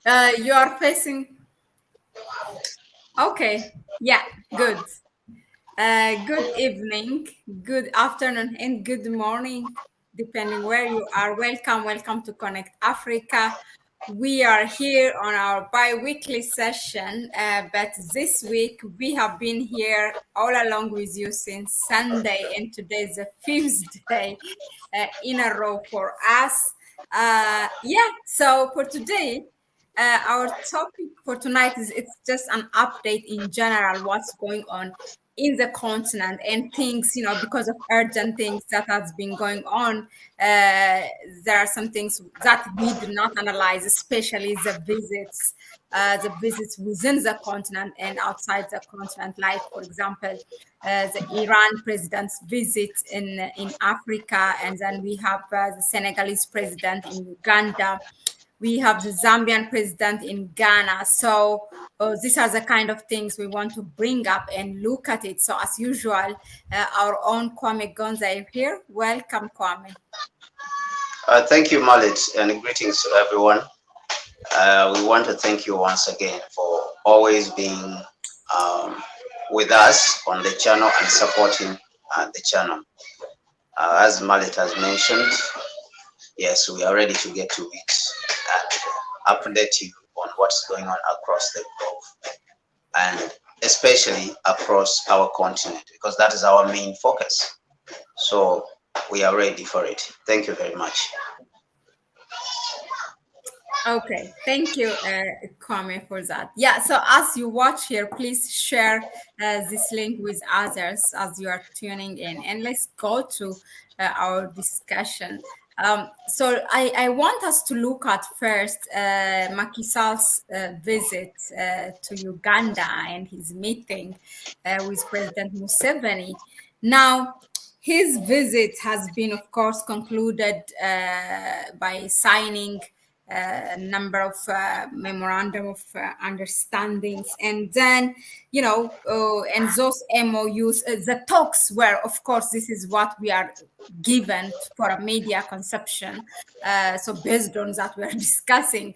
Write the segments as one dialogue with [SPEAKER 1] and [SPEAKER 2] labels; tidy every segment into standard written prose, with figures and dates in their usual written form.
[SPEAKER 1] You are facing. Okay. Yeah. Good. Good evening, good afternoon, and good morning, depending where you are. Welcome to Connect Africa. We are here on our bi-weekly session, but this week we have been here all along with you since Sunday, and today is the fifth day in a row for us. So for today, our topic for tonight is it's just an update in general, what's going on in the continent and things, because of urgent things that has been going on. There are some things that we did not analyze, especially the visits within the continent and outside the continent, like, for example, the Iran president's visit in Africa, and then we have the Senegalese president in Uganda. We have the Zambian president in Ghana. So these are the kind of things we want to bring up and look at it. So as usual, our own Kwame Gonza is here. Welcome, Kwame.
[SPEAKER 2] Thank you, Mahlet, and greetings to everyone. We want to thank you once again for always being with us on the channel and supporting the channel. As Mahlet has mentioned, yes, we are ready to get to it and update you on what's going on across the globe, and especially across our continent, because that is our main focus. So we are ready for it. Thank you very much.
[SPEAKER 1] Okay, thank you, Kwame, for that. Yeah, so as you watch here, please share this link with others as you are tuning in, and let's go to our discussion. So I want us to look at first Macky Sall's visit to Uganda and his meeting with President Museveni. Now, his visit has been, of course, concluded by signing a number of memorandum of understandings, and then and those MOUs, the talks were, of course, this is what we are given for a media conception. So based on that, we are discussing.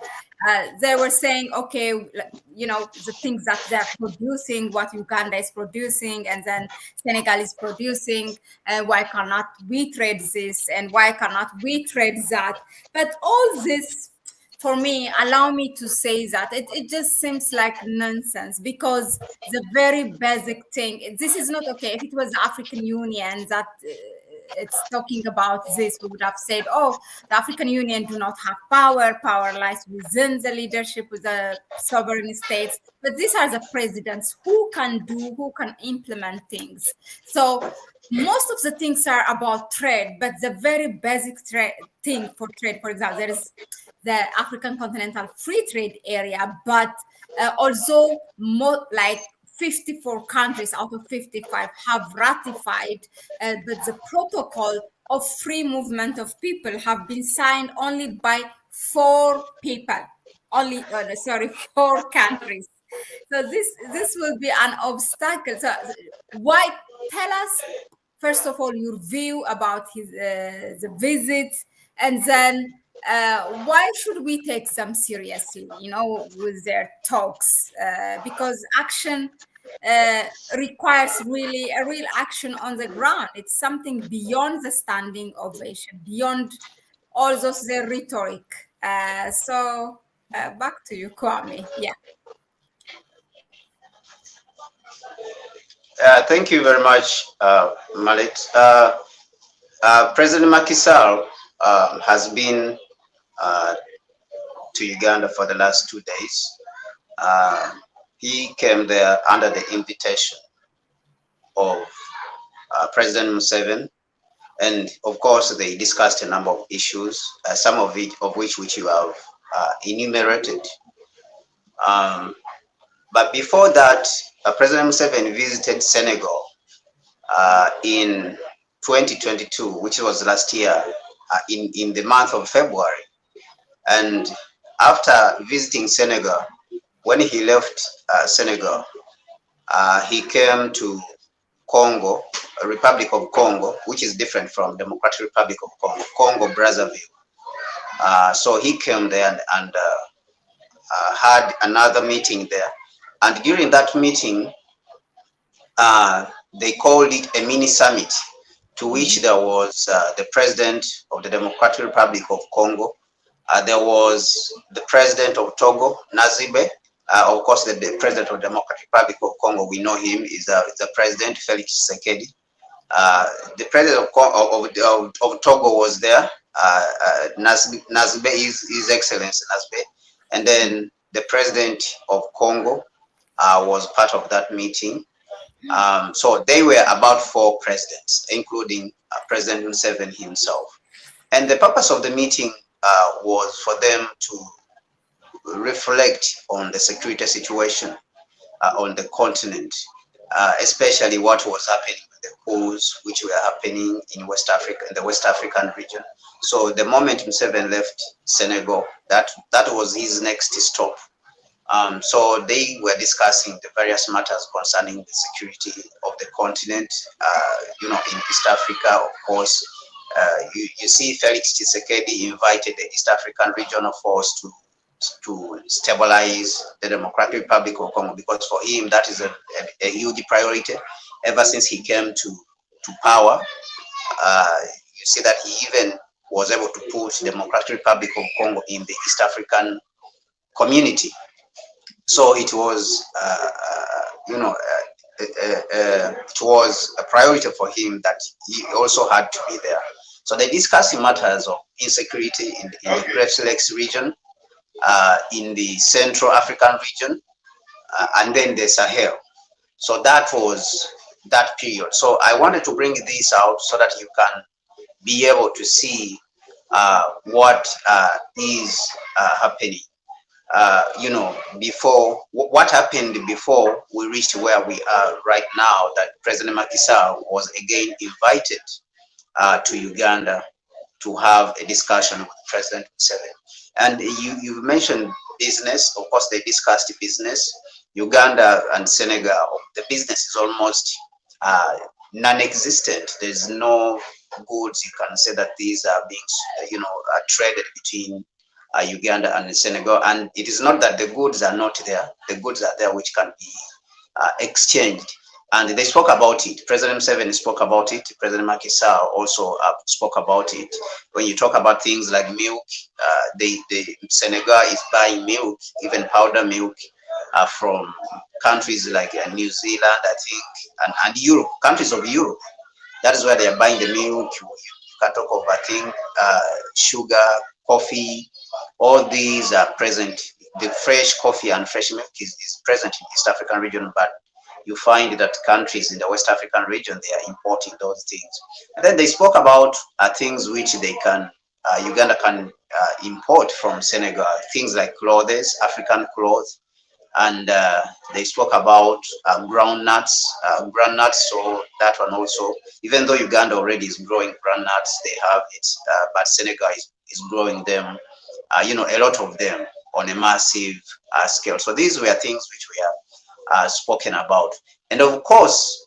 [SPEAKER 1] They were saying, okay, the things that they're producing, what Uganda is producing, and then Senegal is producing. Why cannot we trade this, and why cannot we trade that? But all this, for me, allow me to say that it just seems like nonsense, because the very basic thing, this is not okay. If it was the African Union that it's talking about this, we would have said, oh, the African Union do not have power lies within the leadership of the sovereign states. But these are the presidents who can implement things. So most of the things are about trade, but the very basic thing for trade, for example, there is the African Continental Free Trade Area, but also more like 54 countries out of 55 have ratified, but the protocol of free movement of people have been signed only by 4 countries. So this will be an obstacle. So why? Tell us first of all your view about the visit, and then why should we take them seriously, with their talks? Because action requires really a real action on the ground. It's something beyond the standing ovation, beyond all those the rhetoric. Back to you, Kwame. Yeah.
[SPEAKER 2] Thank you very much, Mahlet. President Macky Sall has been to Uganda for the last 2 days. He came there under the invitation of President Museveni, and of course they discussed a number of issues, some of which you have enumerated. But before that, President Museveni visited Senegal in 2022, which was last year, in the month of February. And after visiting Senegal, when he left Senegal, he came to Congo, Republic of Congo, which is different from Democratic Republic of Congo, Brazzaville. So he came there and had another meeting there. And during that meeting, they called it a mini summit, to which there was the president of the Democratic Republic of Congo. There was the president of Togo, Nazibe. Of course, the president of the Democratic Republic of Congo, we know him, is the president, Felix Tshisekedi. The president of Togo was there, Nazibe, His Excellency Nazibe. And then the president of Congo was part of that meeting. So they were about 4 presidents, including President Museveni himself. And the purpose of the meeting was for them to reflect on the security situation on the continent, especially what was happening with the coups which were happening in West Africa, in the West African region. So the moment Museveni left Senegal, that was his next stop. So they were discussing the various matters concerning the security of the continent, in East Africa, of course. You see Felix Tshisekedi invited the East African regional force to stabilize the Democratic Republic of Congo, because for him that is a huge priority. Ever since he came to power, you see that he even was able to put the Democratic Republic of Congo in the East African community. So it was, it was a priority for him that he also had to be there. So they discussed matters of insecurity in the Great Lakes region, in the Central African region, and then the Sahel. So that was that period. So I wanted to bring this out so that you can be able to see what is happening. Before what happened before we reached where we are right now, that President Macky Sall was again invited to Uganda to have a discussion with President Museveni. And you mentioned business. Of course, they discussed business. Uganda and Senegal, the business is almost non-existent. There's no goods you can say that these are being, traded between Uganda and Senegal. And it is not that the goods are not there. The goods are there which can be exchanged. And they spoke about it. President Museveni spoke about it. President Macky Sall also spoke about it. When you talk about things like milk, Senegal is buying milk, even powder milk, from countries like New Zealand, I think, and Europe, countries of Europe. That is where they are buying the milk. You can talk of, I think, sugar, coffee. All these are present. The fresh coffee and fresh milk is present in the East African region, but you find that countries in the West African region, they are importing those things. And then they spoke about things which Uganda can import from Senegal, things like clothes, African clothes. And they spoke about groundnuts, so that one also, even though Uganda already is growing groundnuts, they have it, but Senegal is growing them, a lot of them on a massive scale. So these were things which we have spoken about. And of course,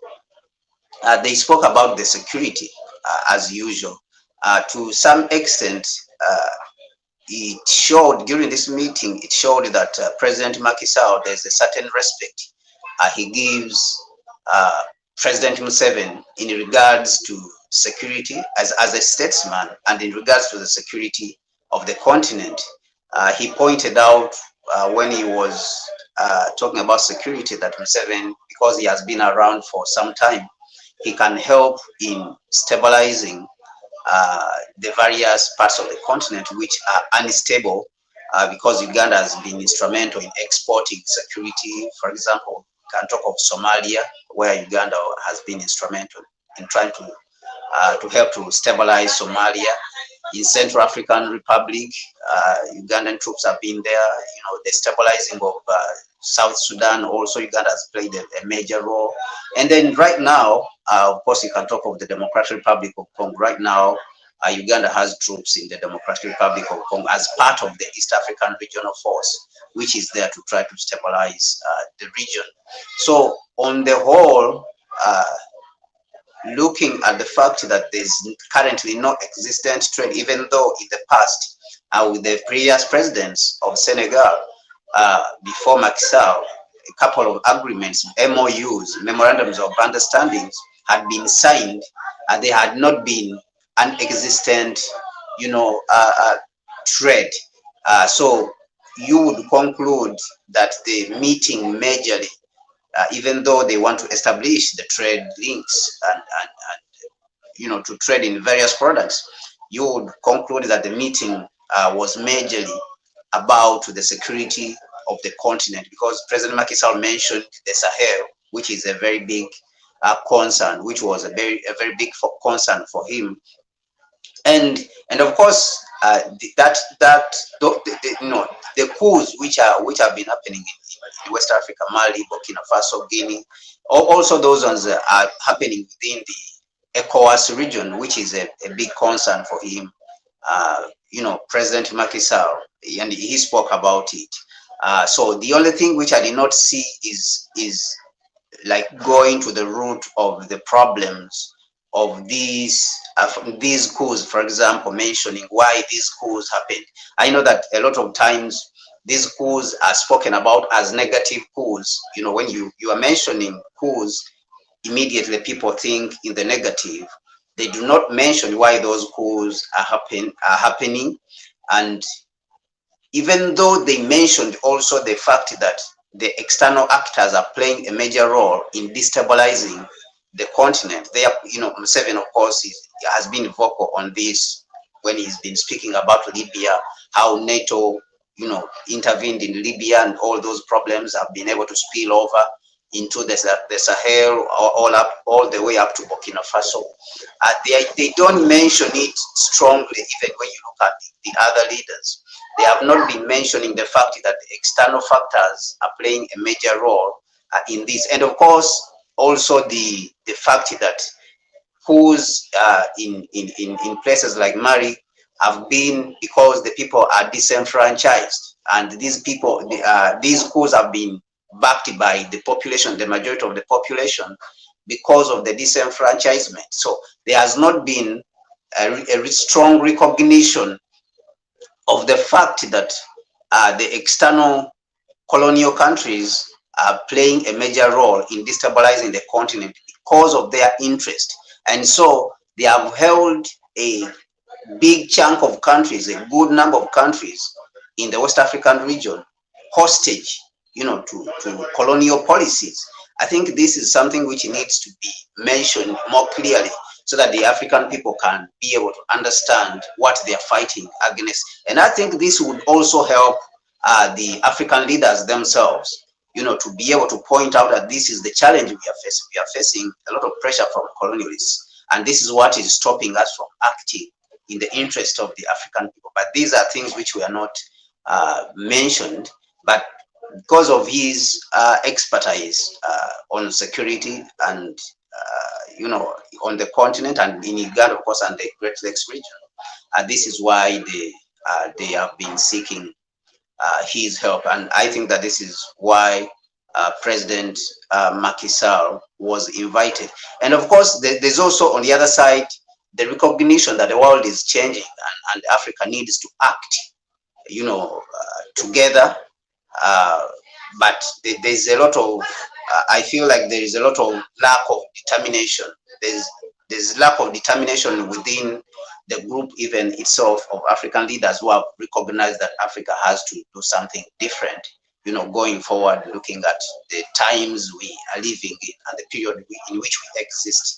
[SPEAKER 2] they spoke about the security as usual. To some extent, it showed during this meeting, it showed that President Macky Sall, there's a certain respect he gives President Museveni in regards to security as a statesman, and in regards to the security of the continent. He pointed out when he was talking about security that Museveni, because he has been around for some time, he can help in stabilizing the various parts of the continent which are unstable, because Uganda has been instrumental in exporting security. For example, you can talk of Somalia, where Uganda has been instrumental in trying to help to stabilize Somalia. In Central African Republic, Ugandan troops have been there. The stabilizing of South Sudan, also Uganda has played a major role. And then right now, of course, you can talk of the Democratic Republic of Congo. Right now, Uganda has troops in the Democratic Republic of Congo as part of the East African Regional Force, which is there to try to stabilize the region. So on the whole, looking at the fact that there's currently no existent trade, even though in the past, with the previous presidents of Senegal, before Macky Sall, a couple of agreements, MOUs, memorandums of understandings, had been signed, and they had not been an existent, trade. So you would conclude that the meeting majorly, even though they want to establish the trade links and to trade in various products, you would conclude that the meeting was majorly about the security of the continent, because President Macky Sall mentioned the Sahel, which is a very big concern, which was a very big concern for him, and of course the coups which have been happening in West Africa, Mali, Burkina Faso, Guinea, also those ones are happening within the ECOWAS region, which is a big concern for him. President Macky Sall, and he spoke about it. So the only thing which I did not see is like going to the root of the problems of these coups, for example, mentioning why these coups happened. I know that a lot of times these coups are spoken about as negative coups. When you are mentioning coups, immediately people think in the negative. They do not mention why those coups are happening. And even though they mentioned also the fact that the external actors are playing a major role in destabilizing the continent, Museveni, of course, has been vocal on this when he's been speaking about Libya, how NATO, intervened in Libya, and all those problems have been able to spill over into the Sahel, all the way up to Burkina Faso. They don't mention it strongly, even when you look at the other leaders. They have not been mentioning the fact that the external factors are playing a major role in this. And of course, also the fact that coups in places like Mali have been because the people are disenfranchised, and these coups have been backed by the population, the majority of the population, because of the disenfranchisement. So there has not been a strong recognition of the fact that the external colonial countries are playing a major role in destabilizing the continent because of their interest. And so they have held a big chunk of countries, a good number of countries in the West African region hostage, to colonial policies. I think this is something which needs to be mentioned more clearly, so that the African people can be able to understand what they are fighting against. And I think this would also help the African leaders themselves, to be able to point out that this is the challenge we are facing. We are facing a lot of pressure from colonialists, and this is what is stopping us from acting in the interest of the African people. But these are things which were not mentioned, but because of his expertise on security and on the continent and in Uganda, of course, and the Great Lakes region, this is why they have been seeking his help. And I think that this is why President Macky Sall was invited. And of course, there's also on the other side the recognition that the world is changing, and Africa needs to act, together. But there's a lot of, I feel like there is a lot of lack of determination. There's lack of determination within the group, even itself, of African leaders who have recognized that Africa has to do something different, going forward, looking at the times we are living in and the period in which we exist,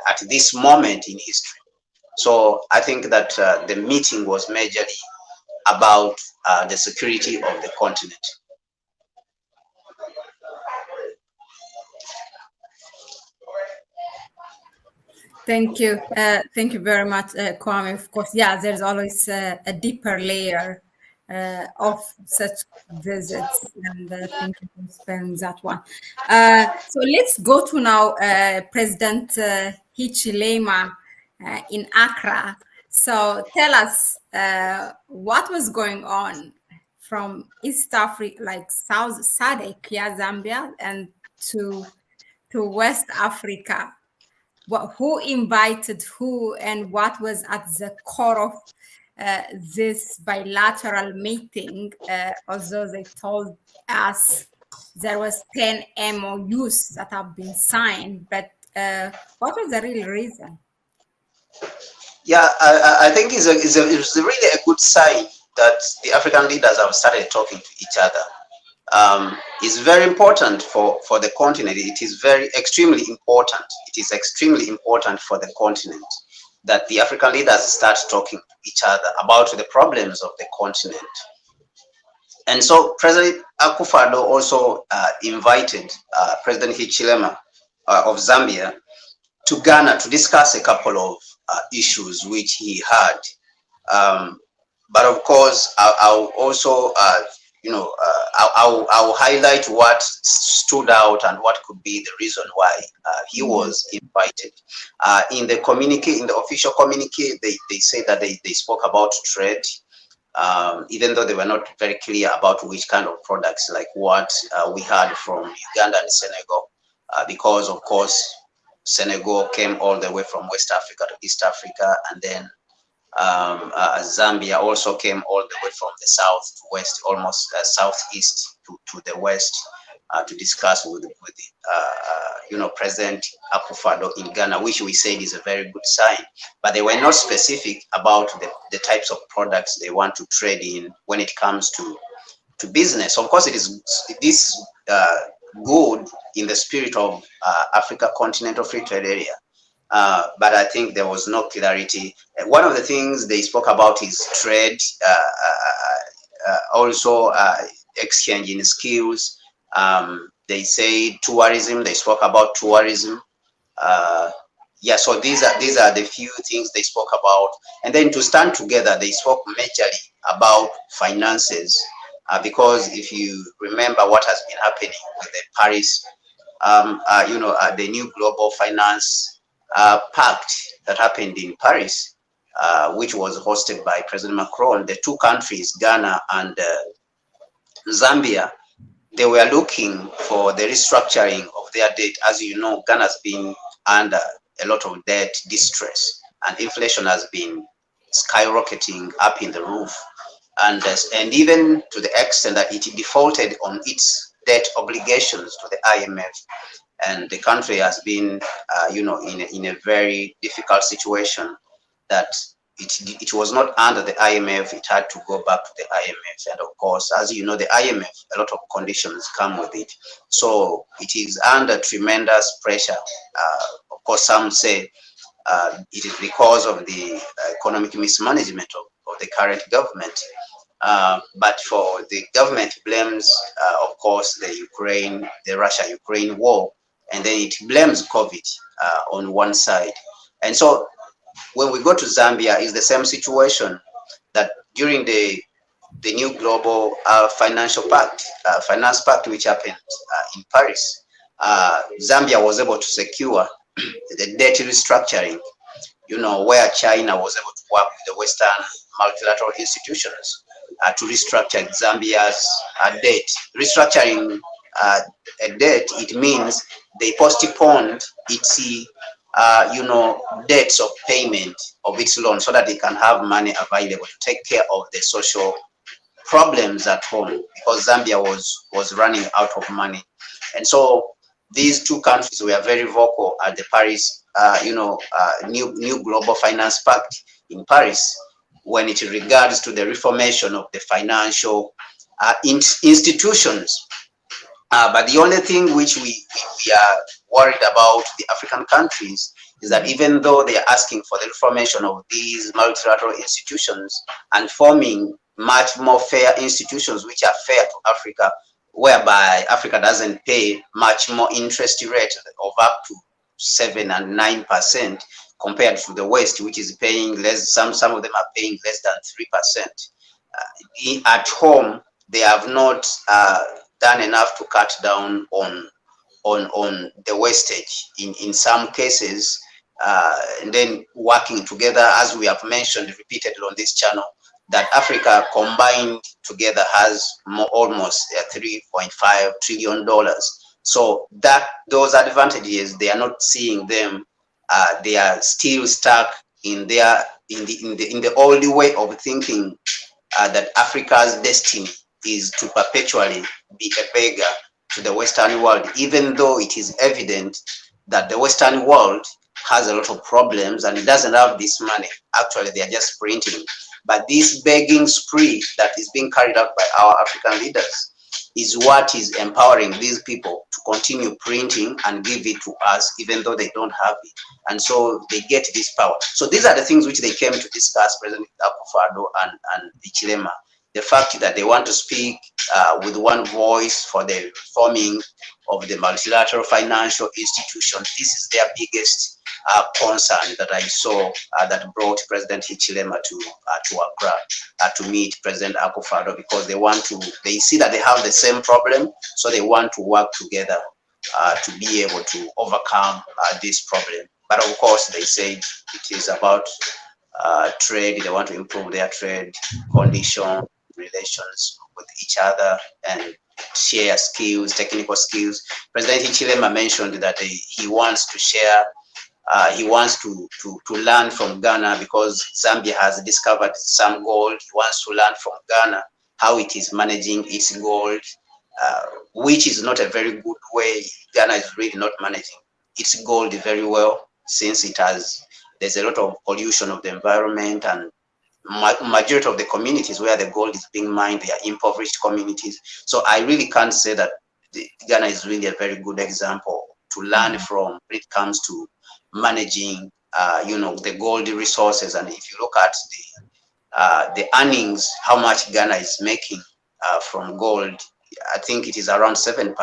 [SPEAKER 2] at this moment in history. So I think that the meeting was majorly about the security of the continent.
[SPEAKER 1] Thank you. Thank you very much, Kwame. Of course, yeah, there's always a deeper layer of such visits, and thank you for sparing that one. So let's go to now President Hichilema in Accra. So tell us what was going on from East Africa, like South SADC, yeah, Zambia, and to West Africa. Who invited who, and what was at the core of this bilateral meeting, although they told us there was 10 MOUs that have been signed, but what was the real reason?
[SPEAKER 2] Yeah, I think it's really a good sign that the African leaders have started talking to each other. It's very important for the continent. It is extremely important. It is extremely important for the continent that the African leaders start talking to each other about the problems of the continent. And so President Akufo-Addo also invited President Hichilema of Zambia to Ghana to discuss a couple of issues which he had. But of course, I'll also, I'll highlight what stood out and what could be the reason why he was invited. In the communique, in the official communique, they say that they spoke about trade, even though they were not very clear about which kind of products, like what we had from Uganda and Senegal, because of course, Senegal came all the way from West Africa to East Africa, and then Zambia also came all the way from the south to west, almost southeast to the west, to discuss with President Akufo-Addo in Ghana, which we said is a very good sign. But they were not specific about the types of products they want to trade in when it comes to business. Of course, it is good in the spirit of Africa Continental Free Trade Area. But I think there was no clarity. One of the things they spoke about is trade, also exchanging skills. They say tourism. They spoke about tourism. Yeah, so these are the few things they spoke about. And then to stand together, they spoke majorly about finances, because if you remember what has been happening with the Paris, the new global finance pact that happened in Paris, which was hosted by President Macron, the two countries, Ghana and Zambia, they were looking for the restructuring of their debt. As you know, Ghana has been under a lot of debt distress, and inflation has been skyrocketing up in the roof, and even to the extent that it defaulted on its debt obligations to the IMF. And the country has been, in a very difficult situation, that it was not under the IMF. It had to go back to the IMF. And of course, as you know, the IMF, a lot of conditions come with it. So it is under tremendous pressure. Of course, some say it is because of the economic mismanagement of the current government. But for the government blames, of course, the Russia-Ukraine war, and then it blames COVID on one side. And so when we go to Zambia, it's the same situation, that during the new global finance pact, which happened in Paris, Zambia was able to secure the debt restructuring, where China was able to work with the Western multilateral institutions to restructure Zambia's debt. Restructuring a debt, it means they postponed its debts of payment of its loan, so that they can have money available to take care of the social problems at home, because Zambia was running out of money. And so these two countries were very vocal at the Paris new global finance pact in Paris, when it regards to the reformation of the financial institutions. But the only thing which we are worried about, the African countries, is that even though they are asking for the reformation of these multilateral institutions and forming much more fair institutions which are fair to Africa, whereby Africa doesn't pay much more interest rate of up to 7 and 9% compared to the West, which is paying less. Some of them are paying less than 3%. At home, they have not done enough to cut down on the wastage in some cases, and then working together, as we have mentioned repeatedly on this channel, that Africa combined together has almost $3.5 trillion. So that those advantages, they are not seeing them. They are still stuck in their in the old way of thinking that Africa's destiny is to perpetually be a beggar to the Western world, even though it is evident that the Western world has a lot of problems and it doesn't have this money. Actually, they are just printing. But this begging spree that is being carried out by our African leaders is what is empowering these people to continue printing and give it to us, even though they don't have it. And so they get this power. So these are the things which they came to discuss, President Akufo-Addo and Hichilema. The fact that they want to speak with one voice for the reforming of the multilateral financial institution. This is their biggest concern that I saw that brought President Hichilema to Accra to meet President Akufo-Addo, because they see that they have the same problem, so they want to work together to be able to overcome this problem. But of course, they say it is about trade. They want to improve their trade condition, relations with each other, and share skills, technical skills. President Hichilema mentioned that he wants to share. He wants to learn from Ghana, because Zambia has discovered some gold. He wants to learn from Ghana how it is managing its gold, which is not a very good way. Ghana is really not managing its gold very well, since there's a lot of pollution of the environment, and majority of the communities where the gold is being mined, they are impoverished communities. So I really can't say that Ghana is really a very good example to learn from when it comes to managing, the gold resources. And if you look at the earnings, how much Ghana is making from gold, I think it is around 7%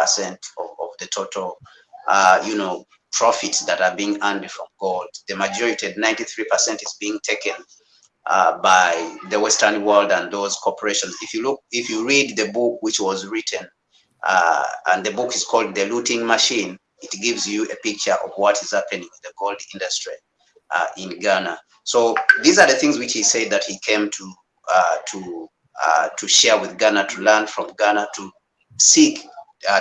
[SPEAKER 2] of the total, profits that are being earned from gold. The majority, 93%, is being taken by the Western world and those corporations. If you read the book which was written, and the book is called The Looting Machine, it gives you a picture of what is happening in the gold industry in Ghana. So these are the things which he said that he came to share with Ghana, to learn from Ghana, to seek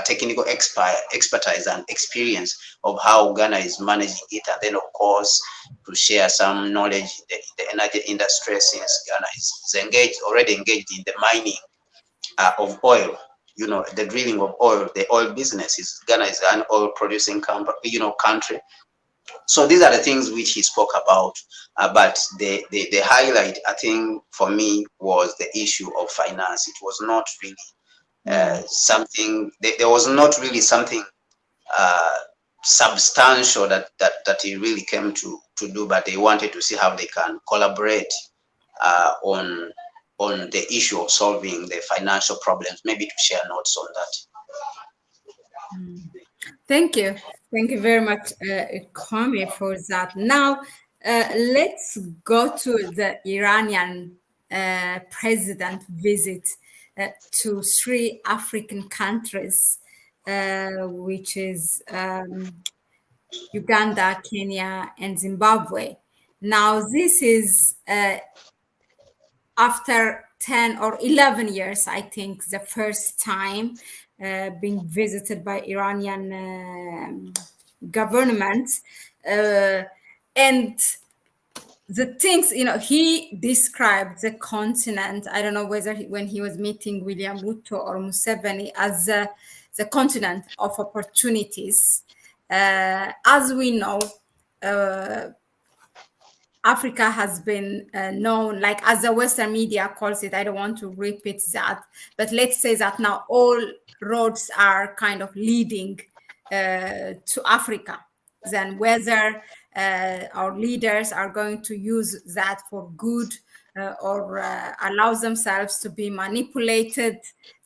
[SPEAKER 2] technical expertise and experience of how Ghana is managing it, and then of course to share some knowledge in the energy industry, since Ghana is already engaged in the mining of oil. The drilling of oil, the oil business. Ghana is an oil producing country. So these are the things which he spoke about. But the highlight, I think, for me, was the issue of finance. It was not really something. There was not really something substantial that he really came to do. But they wanted to see how they can collaborate on the issue of solving the financial problems, maybe to share notes on that.
[SPEAKER 1] Thank you. Thank you very much, Kwame, for that. Now, let's go to the Iranian president visit to 3 African countries, which is Uganda, Kenya, and Zimbabwe. Now, this is after 10 or 11 years, I think, the first time being visited by Iranian government. And the things, he described the continent, I don't know whether when he was meeting William Ruto or Museveni, as the continent of opportunities. As we know, Africa has been known, like as the Western media calls it, I don't want to repeat that, but let's say that now all roads are kind of leading to Africa. Then whether our leaders are going to use that for good or allow themselves to be manipulated,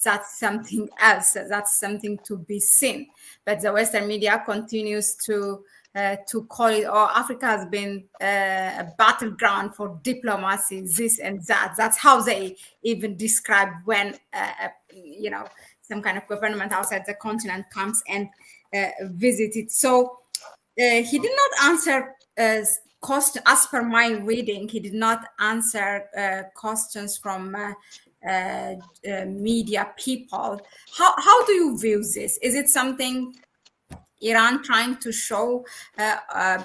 [SPEAKER 1] that's something else. That's something to be seen. But the Western media continues to call it, Africa has been a battleground for diplomacy, this and that. That's how they even describe when, some kind of government outside the continent comes and visit it. So he did not answer as per my reading, he did not answer questions from media people. How do you view this? Is it something Iran trying to show,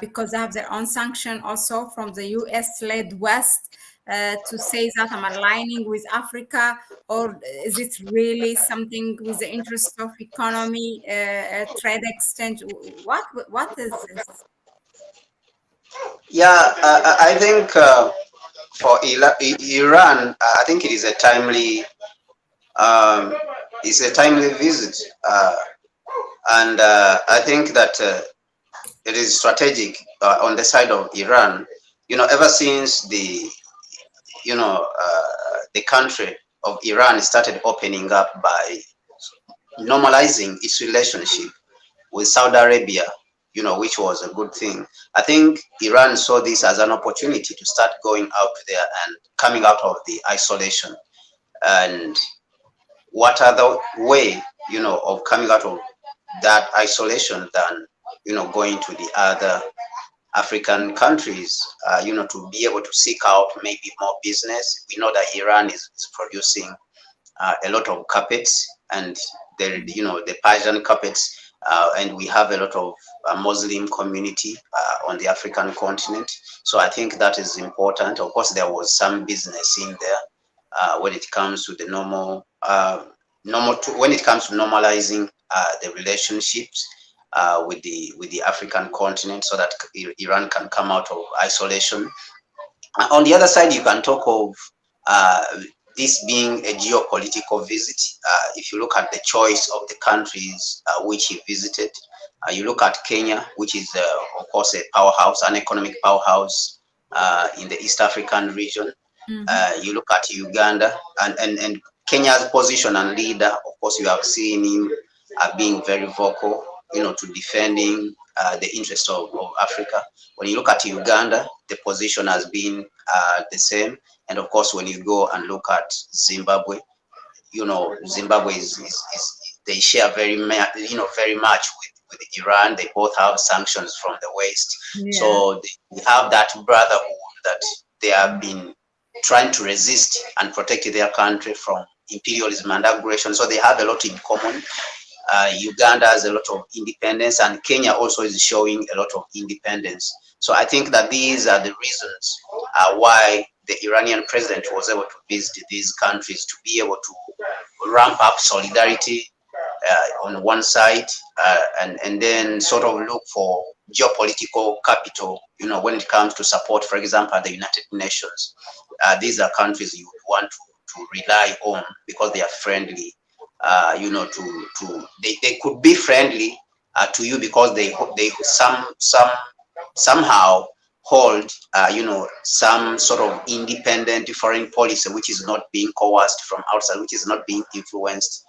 [SPEAKER 1] because they have their own sanction also from the US-led West, to say that I'm aligning with Africa, or is it really something with the interest of economy, trade exchange? What is this?
[SPEAKER 2] Yeah, I think for Iran, I think it is a timely, visit, and I think that it is strategic on the side of Iran. Ever since the country of Iran started opening up by normalizing its relationship with Saudi Arabia, which was a good thing. I think Iran saw this as an opportunity to start going out there and coming out of the isolation. And what other way, of coming out of that isolation than, going to the other African countries, to be able to seek out maybe more business. We know that Iran is producing a lot of carpets, and the Persian carpets, and we have a lot of Muslim community on the African continent. So I think that is important. Of course, there was some business in there when it comes to the when it comes to normalizing the relationships with the African continent, so that Iran can come out of isolation. On the other side, you can talk of this being a geopolitical visit. If you look at the choice of the countries which he visited, you look at Kenya, which is of course a powerhouse, an economic powerhouse in the East African region. You look at Uganda, and Kenya's position and leader, of course, you have seen him being very vocal, to defending the interest of Africa. When you look at Uganda, the position has been the same. And of course, when you go and look at Zimbabwe, Zimbabwe is they share very much with Iran. They both have sanctions from the West. Yeah. So they have that brotherhood that they have been trying to resist and protect their country from imperialism and aggression. So they have a lot in common. Uganda has a lot of independence, and Kenya also is showing a lot of independence. So I think that these are the reasons why the Iranian president was able to visit these countries, to be able to ramp up solidarity on one side, and then sort of look for geopolitical capital, when it comes to support, for example, the United Nations. These are countries you would want to rely on because they are friendly. They could be friendly to you because they somehow hold some sort of independent foreign policy, which is not being coerced from outside, which is not being influenced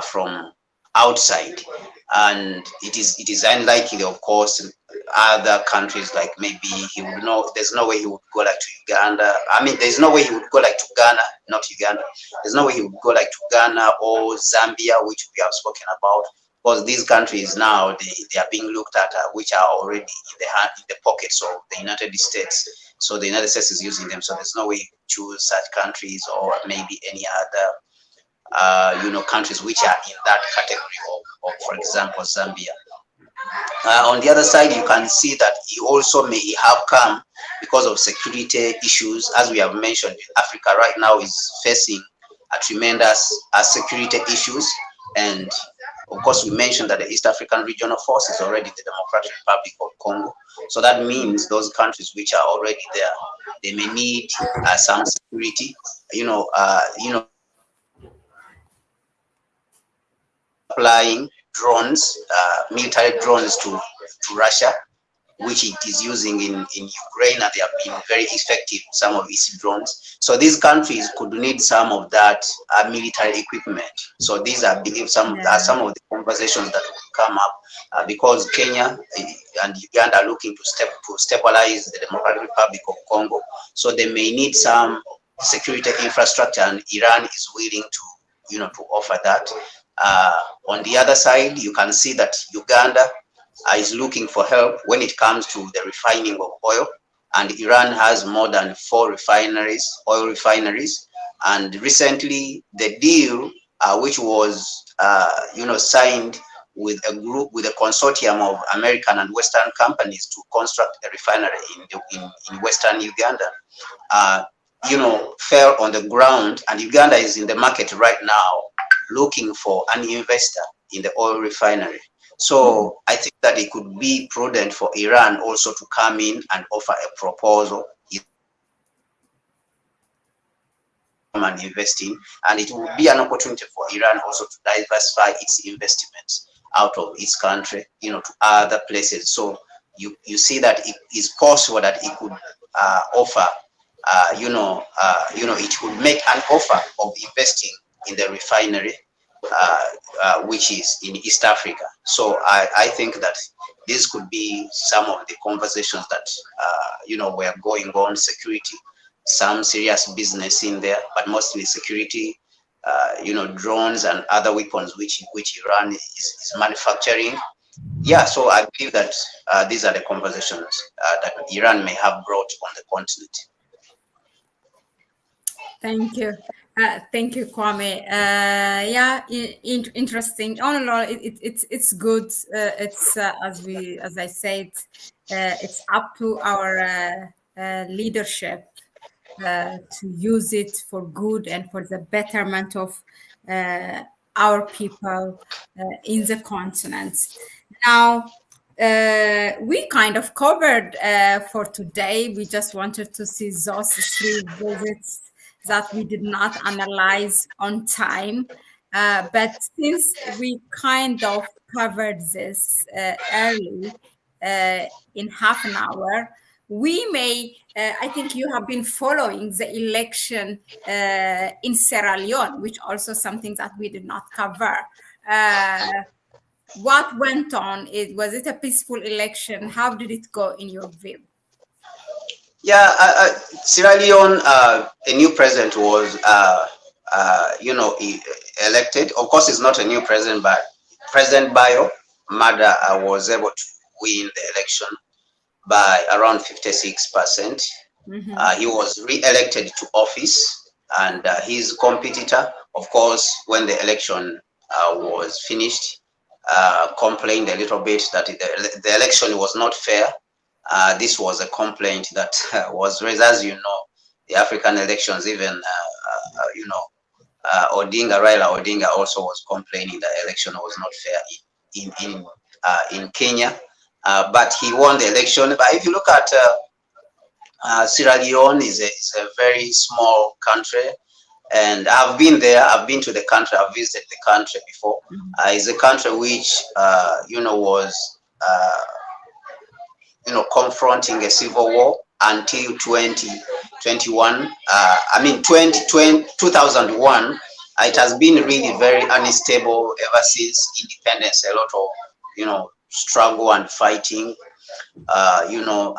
[SPEAKER 2] from outside. And it is unlikely, of course, other countries, like maybe there's no way he would go like to Uganda. I mean, there's no way he would go like to Ghana, not Uganda. There's no way he would go like to Ghana or Zambia, which we have spoken about, because these countries now, they are being looked at, which are already in the pockets of the United States. So the United States is using them. So there's no way he would choose such countries, or maybe any other countries which are in that category of, for example, Zambia. On the other side, you can see that he also may have come because of security issues. As we have mentioned, Africa right now is facing a tremendous security issues. And of course, we mentioned that the East African Regional Force is already the Democratic Republic of Congo. So that means those countries which are already there, they may need some security, applying drones, military drones to Russia, which it is using in Ukraine, and they have been very effective, some of its drones. So these countries could need some of that military equipment. So these are, I believe, some of the conversations that will come up because Kenya and Uganda are looking to stabilize the Democratic Republic of Congo. So they may need some security infrastructure, and Iran is willing to offer that. On the other side, you can see that Uganda is looking for help when it comes to the refining of oil, and Iran has more than 4 refineries, oil refineries. And recently, the deal which was signed with a group, with a consortium of American and Western companies to construct a refinery in Western Uganda, fell on the ground, and Uganda is in the market right now looking for an investor in the oil refinery. So I think that it could be prudent for Iran also to come in and offer a proposal and investing, and it will be an opportunity for Iran also to diversify its investments out of its country, to other places. So you see that it is possible that it could offer, it could make an offer of investing in the refinery, which is in East Africa. So I think that this could be some of the conversations that were going on. Security, some serious business in there, but mostly security, drones and other weapons which Iran is manufacturing. Yeah, so I believe that these are the conversations that Iran may have brought on the continent.
[SPEAKER 1] Thank you. Thank you, Kwame. Yeah, interesting. All in all, it's good. It's as I said, it's up to our leadership to use it for good and for the betterment of our people in the continent. Now, we kind of covered for today. We just wanted to see those 3 visits that we did not analyze on time. But since we kind of covered this early in half an hour, we may, I think you have been following the election in Sierra Leone, which also something that we did not cover. What went on? Was it a peaceful election? How did it go in your view?
[SPEAKER 2] Yeah, Sierra Leone, a new president was, elected. Of course, it's not a new president, but President Bayo Mada was able to win the election by around 56%. He was re-elected to office, and his competitor, of course, when the election was finished, complained a little bit that the election was not fair. This was a complaint that was raised. As you know, the African elections, even Raila Odinga also was complaining that the election was not fair in Kenya, but he won the election. But if you look at Sierra Leone, is a very small country, and I've been there. I've been to the country. I've visited the country before. It's a country which was confronting a civil war until 2021. 2001. It has been really very unstable ever since independence. A lot of struggle and fighting,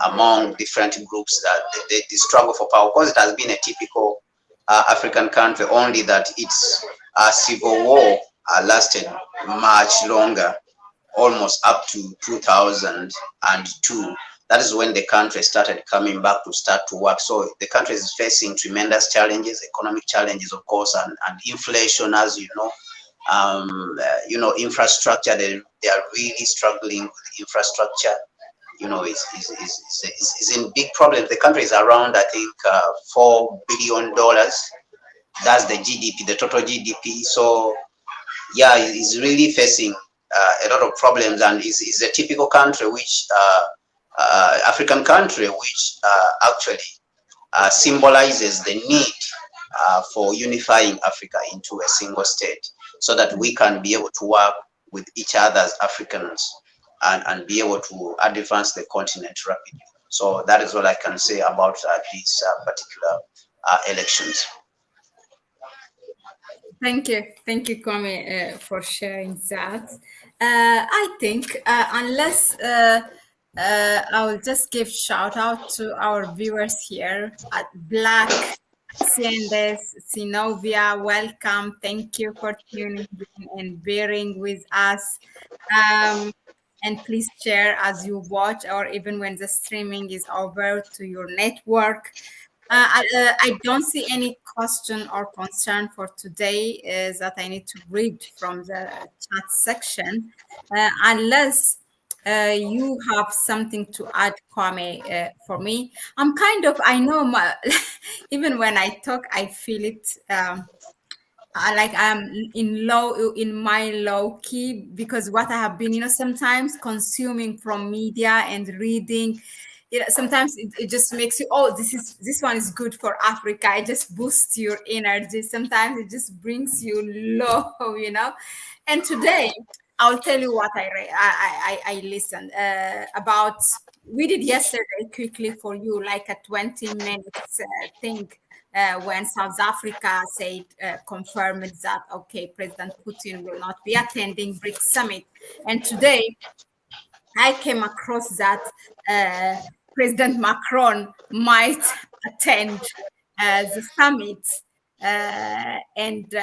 [SPEAKER 2] among different groups, that the struggle for power. Of course, it has been a typical African country, only that its civil war lasted much longer, almost up to 2002. That is when the country started coming back to start to work. So the country is facing tremendous challenges, economic challenges, of course, and inflation, as you know. Infrastructure, they are really struggling with infrastructure. Is in big problems. The country is around, I think, $4 billion. That's the GDP, the total GDP. So yeah, it's really facing a lot of problems, and is a typical country which African country which actually symbolizes the need for unifying Africa into a single state, so that we can be able to work with each other as Africans and be able to advance the continent rapidly. So that is what I can say about these particular elections.
[SPEAKER 1] Thank you, Kwame, for sharing that. I think unless I will just give shout out to our viewers here at Black, Siendes, Sinovia. Welcome. Thank you for tuning in and bearing with us. And please share as you watch, or even when the streaming is over, to your network. I don't see any question or concern for today that I need to read from the chat section, unless you have something to add, Kwame, for me. I know my, even when I talk, I feel it. Like I'm in my low key because what I have been, sometimes consuming from media and reading, sometimes it just makes you, oh, this one is good for Africa. It just boosts your energy. Sometimes it just brings you low, And today I'll tell you what I listened about. We did yesterday quickly for you, like a 20 minutes thing when South Africa said, confirmed that, okay, President Putin will not be attending Brics summit. And today I came across that President Macron might attend the summit. And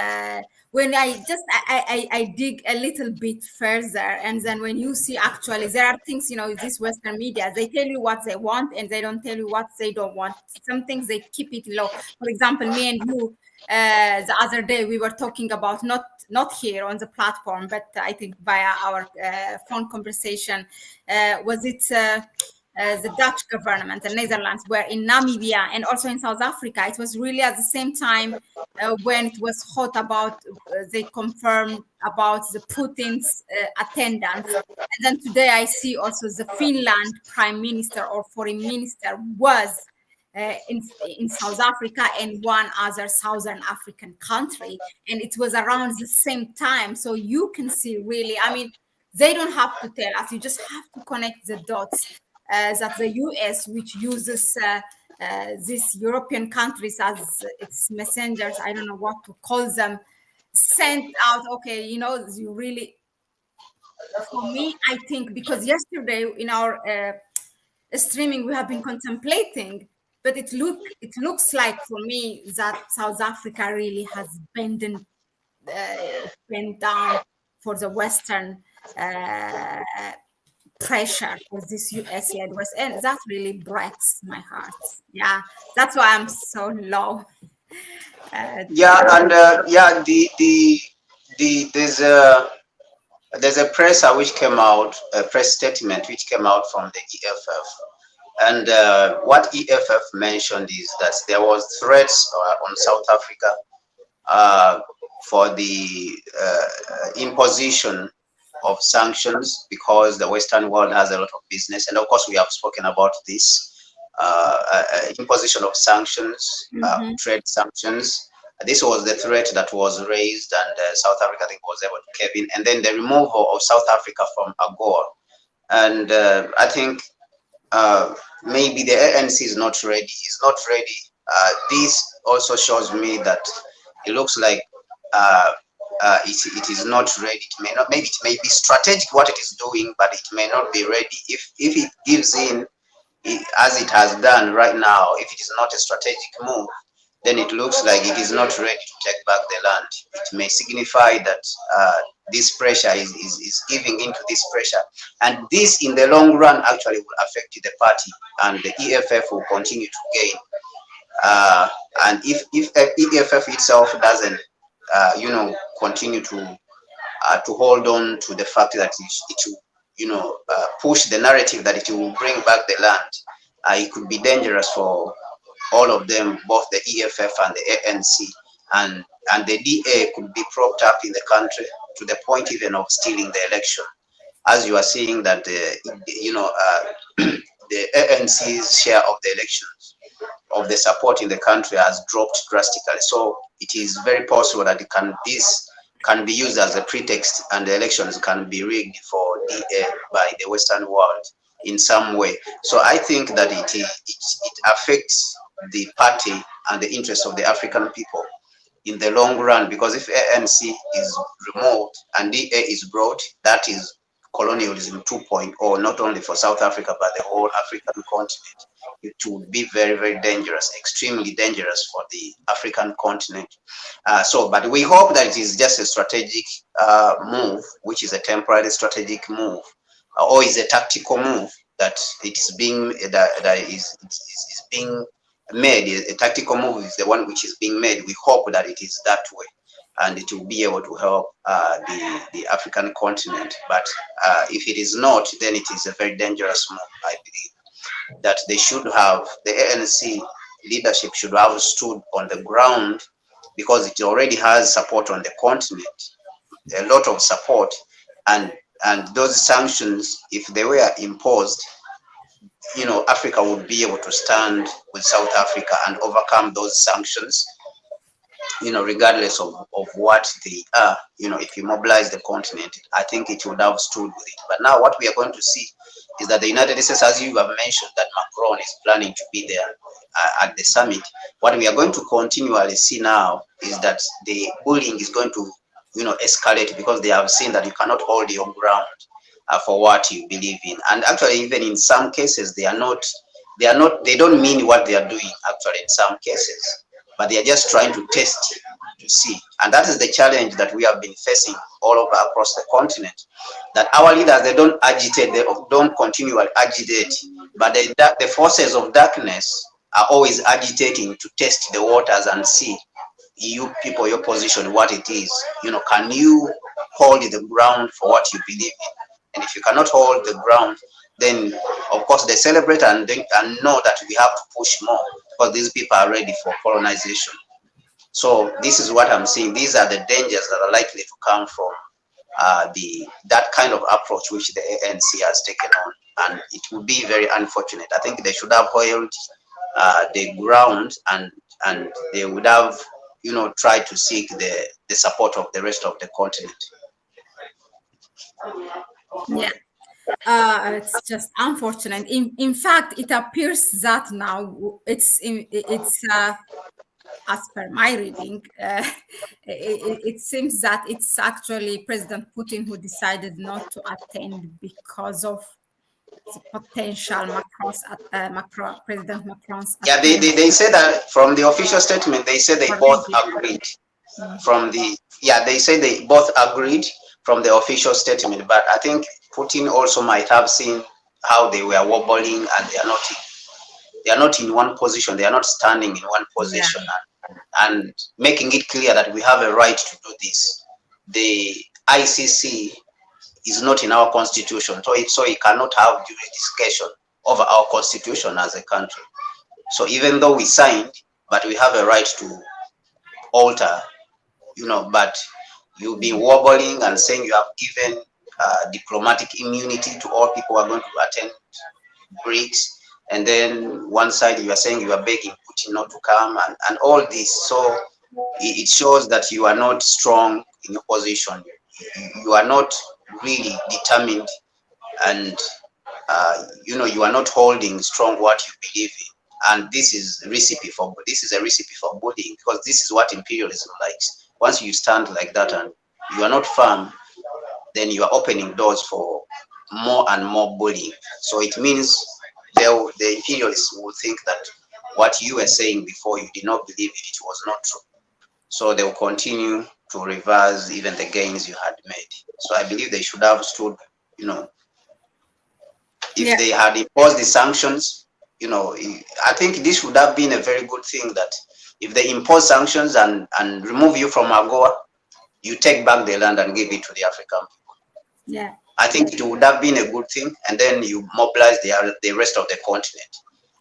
[SPEAKER 1] when I dig a little bit further, and then when you see, actually there are things, these Western media, they tell you what they want and they don't tell you what they don't want. Some things they keep it low. For example, me and you, the other day we were talking about, not here on the platform, but I think via our phone conversation, was it the Dutch government, the Netherlands, were in Namibia and also in South Africa. It was really at the same time when it was hot about, they confirmed about the Putin's attendance. And then today I see also the Finland prime minister or foreign minister was in South Africa and one other Southern African country. And it was around the same time. So you can see really, I mean, they don't have to tell us, you just have to connect the dots that the US, which uses these European countries as its messengers, I don't know what to call them, sent out, okay, you really, for me, I think, because yesterday in our streaming we have been contemplating, but it looks like for me that South Africa really has bent down for the Western pressure for this US led West, and that really breaks my heart. Yeah, that's why I'm so low.
[SPEAKER 2] Yeah, and the there's a presser which came out, a press statement which came out from the EFF, and what EFF mentioned is that there was threats on South Africa for the imposition of sanctions because the Western world has a lot of business, and of course we have spoken about this imposition of sanctions, trade sanctions. This was the threat that was raised, and South Africa, I think, was able to cave in. And then the removal of South Africa from AGOA. And I think maybe the ANC is not ready. It's not ready. This also shows me that it looks like it is not ready. It may not. Maybe it may be strategic what it is doing, but it may not be ready. If it gives in, as it has done right now, if it is not a strategic move, then it looks like it is not ready to take back the land. It may signify that this pressure is giving into this pressure. And this, in the long run, actually will affect the party, and the EFF will continue to gain. And if EFF itself doesn't, continue to hold on to the fact that it will, push the narrative that it will bring back the land, it could be dangerous for all of them, both the EFF and the ANC, and the DA could be propped up in the country to the point even of stealing the election, as you are seeing that the ANC's share of the elections, of the support in the country, has dropped drastically. So it is very possible that this can be used as a pretext, and the elections can be rigged for DA by the Western world in some way. So I think that it affects the party and the interests of the African people in the long run, because if ANC is removed and DA is brought, that is colonialism 2.0, not only for South Africa but the whole African continent. It would be very, very dangerous, extremely dangerous for the African continent. But we hope that it is just a strategic move, which is a temporary strategic move, or is a tactical move that it is being made, a tactical move is the one which is being made. We hope that it is that way, and it will be able to help the African continent. But if it is not, then it is a very dangerous move, I believe. That they should have, the ANC leadership should have stood on the ground, because it already has support on the continent, a lot of support, and those sanctions, if they were imposed, Africa would be able to stand with South Africa and overcome those sanctions, regardless of what they are. If you mobilize the continent, I think it would have stood with it. But now what we are going to see is that the United States, as you have mentioned, that Macron is planning to be there at the summit. What we are going to continually see now is that the bullying is going to, escalate, because they have seen that you cannot hold your ground for what you believe in. And actually, even in some cases, they don't mean what they are doing, actually, in some cases, but they are just trying to test, to see. And that is the challenge that we have been facing all over across the continent, that our leaders, they don't agitate, they don't continually agitate, but the forces of darkness are always agitating to test the waters and see, you people, your position, what it is. Can you hold the ground for what you believe in? And if you cannot hold the ground, then of course they celebrate and know that we have to push more, because these people are ready for colonization. So this is what I'm seeing. These are the dangers that are likely to come from that kind of approach which the ANC has taken on, and it would be very unfortunate. I think they should have held the ground, and they would have tried to seek the support of the rest of the continent.
[SPEAKER 1] Yeah. It's just unfortunate. In fact, it appears that now it's as per my reading, it seems that it's actually President Putin who decided not to attend because of the potential President Macron's.
[SPEAKER 2] Yeah, they say that from the official statement. They say they both agreed. They say they both agreed from the official statement. But I think Putin also might have seen how they were wobbling, and they are not in one position. They are not standing in one position, and making it clear that we have a right to do this. The ICC is not in our constitution, so it cannot have jurisdiction over our constitution as a country. So even though we signed, but we have a right to alter, but you've been wobbling and saying you have given diplomatic immunity to all people who are going to attend Brics, and then one side you are saying you are begging Putin not to come, and all this. So it shows that you are not strong in your position. You are not really determined, and you are not holding strong what you believe in. And this is a recipe for bullying, because this is what imperialism likes. Once you stand like that and you are not firm, then you are opening doors for more and more bullying. So it means the imperialists will think that what you were saying before, you did not believe it was not true. So they will continue to reverse even the gains you had made. So I believe they should have stood, if they had imposed the sanctions, I think this would have been a very good thing, that if they impose sanctions and remove you from AGOA, you take back the land and give it to the African people.
[SPEAKER 1] Yeah.
[SPEAKER 2] I think it would have been a good thing, and then you mobilize the rest of the continent.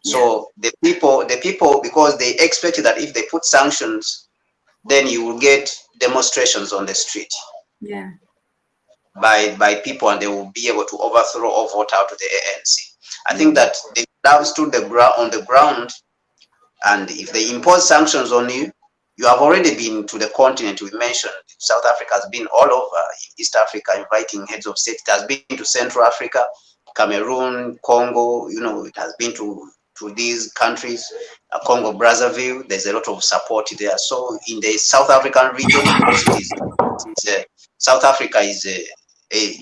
[SPEAKER 2] So the people, because they expected that if they put sanctions, then you will get demonstrations on the street.
[SPEAKER 1] Yeah.
[SPEAKER 2] By people, and they will be able to overthrow or vote out the ANC. I think that they have stood on the ground, and if they impose sanctions on you, you have already been to the continent. We mentioned South Africa has been all over East Africa, inviting heads of state. It has been to Central Africa, Cameroon, Congo. It has been to these countries, Congo Brazzaville. There's a lot of support there. So in the South African region, South Africa is is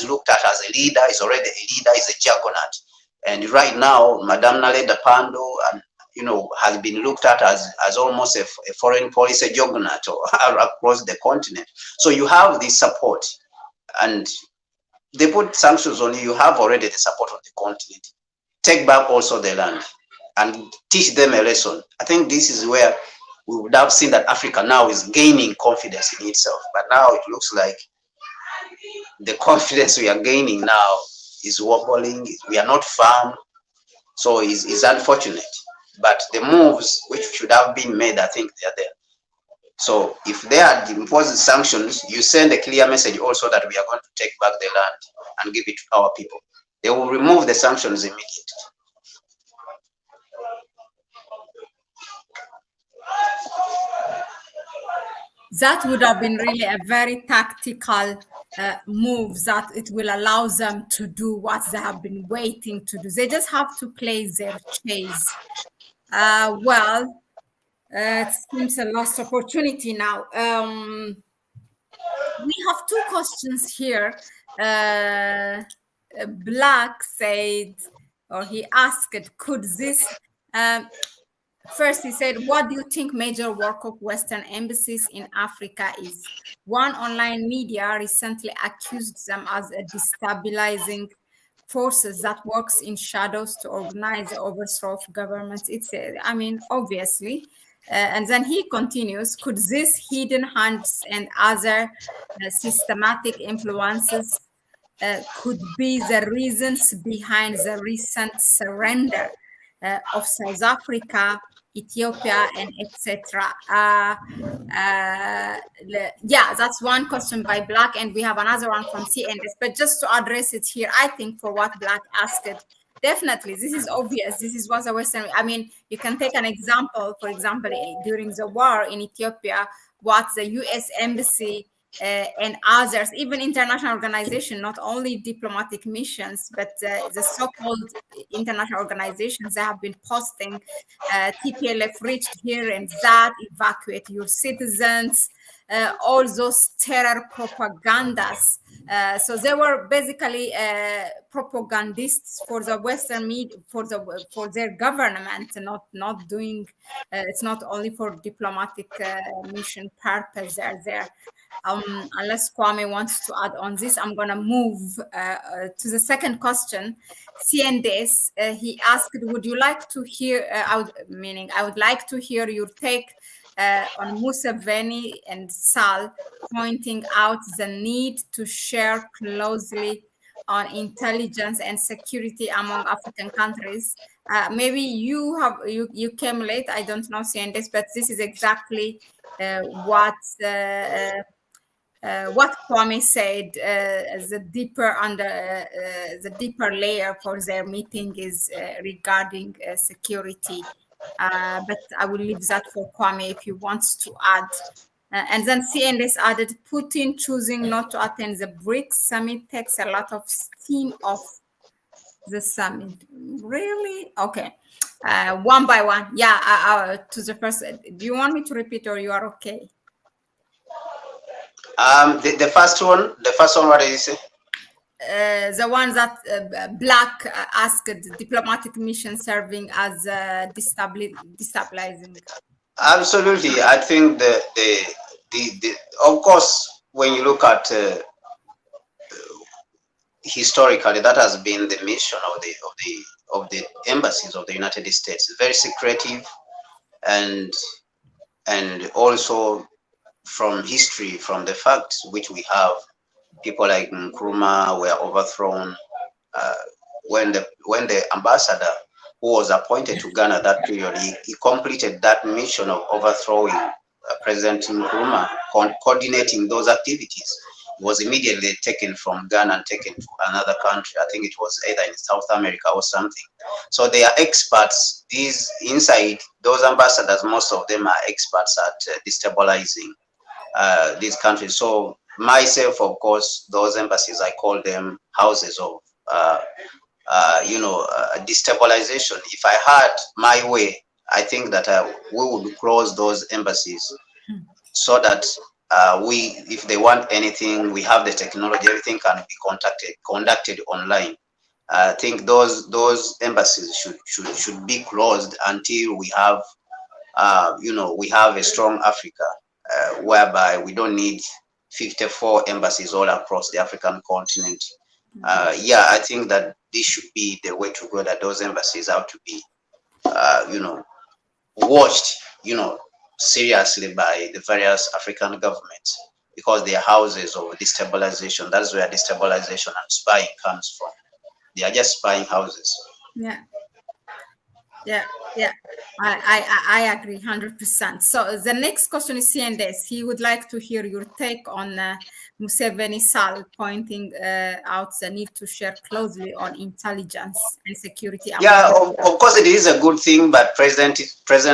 [SPEAKER 2] looked at as a leader. Is already a leader. Is a juggernaut. And right now, Madame Naleda Pandor, has been looked at as almost a foreign policy juggernaut across the continent. So you have this support, and they put sanctions on you. You have already the support of the continent. take back also the land and teach them a lesson. I think this is where we would have seen that Africa now is gaining confidence in itself. But now it looks like the confidence we are gaining now is wobbling. We are not firm. So it's unfortunate. But the moves which should have been made, I think they are there. So if they are imposing sanctions, you send a clear message also that we are going to take back the land and give it to our people. They will remove the sanctions immediately.
[SPEAKER 1] That would have been really a very tactical move that it will allow them to do what they have been waiting to do. They just have to play their chase. Well, it seems a lost opportunity now. We have two questions here. Black said, or he asked, could this first, he said, what do you think major work of Western embassies in Africa is? One online media recently accused them as a destabilizing forces that works in shadows to organize the overthrow of governments. It's, I mean, obviously. And then he continues, could these hidden hands and other systematic influences could be the reasons behind the recent surrender of South Africa, Ethiopia, and etc. Yeah, that's one question by Black, and we have another one from CNS. But just to address it here, I think for what Black asked, definitely this is obvious. This is what the Western. I mean, you can take an example. For example, during the war in Ethiopia, what the U.S. embassy and others, even international organizations, not only diplomatic missions, but the so-called international organizations that have been posting TPLF reached here and that, evacuate your citizens, all those terror propagandas. So they were basically propagandists for the Western media, for their government, not doing. It's not only for diplomatic mission purpose. They're there. Unless Kwame wants to add on this, I'm gonna move to the second question. CNDS, he asked, would you like to hear? I would like to hear your take on Museveni and Sall pointing out the need to share closely on intelligence and security among African countries. Maybe you came late. I don't know CNDS, but this is exactly what Kwame said. The deeper layer for their meeting is regarding security. But I will leave that for Kwame if he wants to add. And then CNS added, Putin choosing not to attend the Brics summit takes a lot of steam off the summit. Really? Okay. One by one. Yeah, to the first. Do you want me to repeat or you are okay?
[SPEAKER 2] The first one, what did you say?
[SPEAKER 1] The one that Black asked diplomatic mission serving as destabilizing.
[SPEAKER 2] Absolutely, I think the of course, when you look at historically, that has been the mission of the embassies of the United States. Very secretive, and also from history, from the facts which we have, people like Nkrumah were overthrown when the ambassador who was appointed to Ghana that period, he completed that mission of overthrowing President Nkrumah, coordinating those activities. He was immediately taken from Ghana and taken to another country. I think it was either in South America or something. So they are experts. These inside those ambassadors, most of them are experts at destabilizing these countries. So myself, of course, those embassies, I call them houses of destabilization. If I had my way, I think that we would close those embassies so that if they want anything, we have the technology, everything can be conducted online. I think those embassies should be closed until we have we have a strong Africa whereby we don't need 54 embassies all across the African continent. Yeah, I think that this should be the way to go, that those embassies have to be, watched, seriously by the various African governments, because they are houses of destabilization. That's where destabilization and spying comes from. They are just spying houses.
[SPEAKER 1] Yeah. Yeah, yeah, I agree 100%. So the next question is CNDS. He would like to hear your take on Museveni Sall pointing out the need to share closely on intelligence and security among.
[SPEAKER 2] Yeah, of course it is a good thing, but President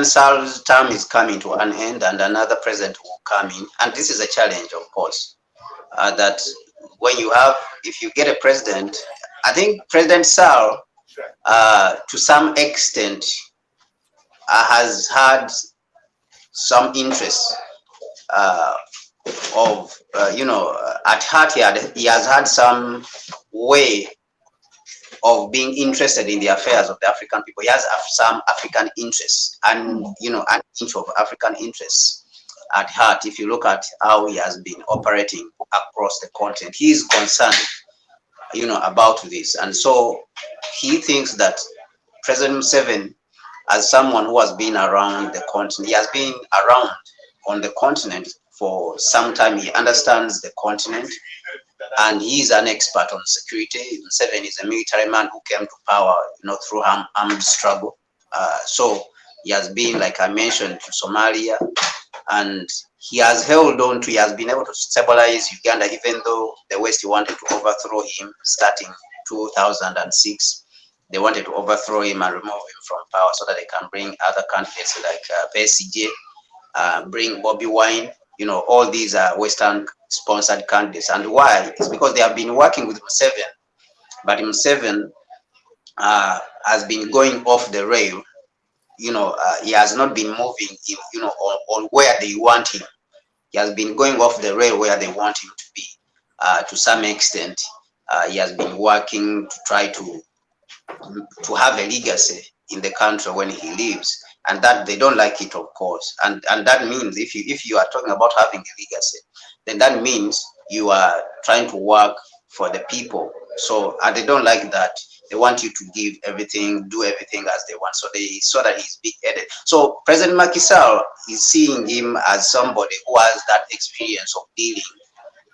[SPEAKER 2] Sall's term is coming to an end, and another president will come in, and this is a challenge, of course. That when if you get a president, I think President Sall, to some extent, has had some interest at heart. He has had some way of being interested in the affairs of the African people. He has some African interests, and an inch of African interests at heart. If you look at how he has been operating across the continent, he is concerned, about this, and so he thinks that President Museveni, as someone who has been around the continent, he has been around on the continent for some time. He understands the continent, and he is an expert on security. Museveni is a military man who came to power, through armed struggle. So he has been, like I mentioned, to Somalia, and he has been able to stabilize Uganda, even though the West wanted to overthrow him starting 2006. They wanted to overthrow him and remove him from power so that they can bring other candidates like PSG, bring Bobby Wine. All these are Western-sponsored candidates. And why? It's because they have been working with Museveni, but Museveni has been going off the rail. He has not been moving, on where they want him. He has been going off the rail where they want him to be. To some extent, he has been working to try to have a legacy in the country when he leaves, and that they don't like it, of course. And that means if you are talking about having a legacy, then that means you are trying to work for the people. So, and they don't like that. They want you to give everything, do everything as they want. So they saw that he's big-headed. So President Macky Sall is seeing him as somebody who has that experience of dealing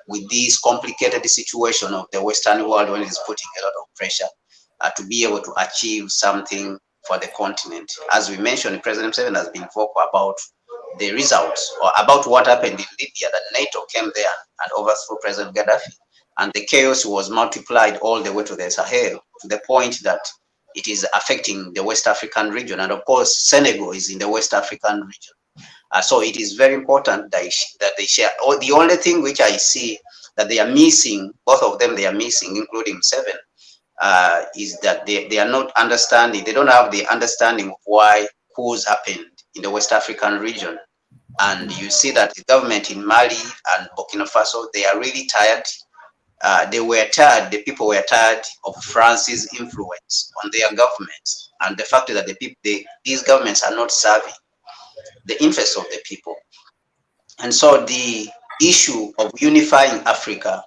[SPEAKER 2] with this complicated situation of the Western world when it's putting a lot of pressure to be able to achieve something for the continent. As we mentioned, President Museveni has been vocal about the results, or about what happened in Libya, that NATO came there and overthrew President Gaddafi. And the chaos was multiplied all the way to the Sahel, to the point that it is affecting the West African region. And of course, Senegal is in the West African region. So it is very important that they share. The only thing which I see that they are missing, both of them they are missing, including Museveni, is that they are not understanding. They don't have the understanding of why coups happened in the West African region. And you see that the government in Mali and Burkina Faso, they are really tired. They were tired, the people were tired of France's influence on their governments, and the fact that these governments are not serving the interests of the people. And so the issue of unifying Africa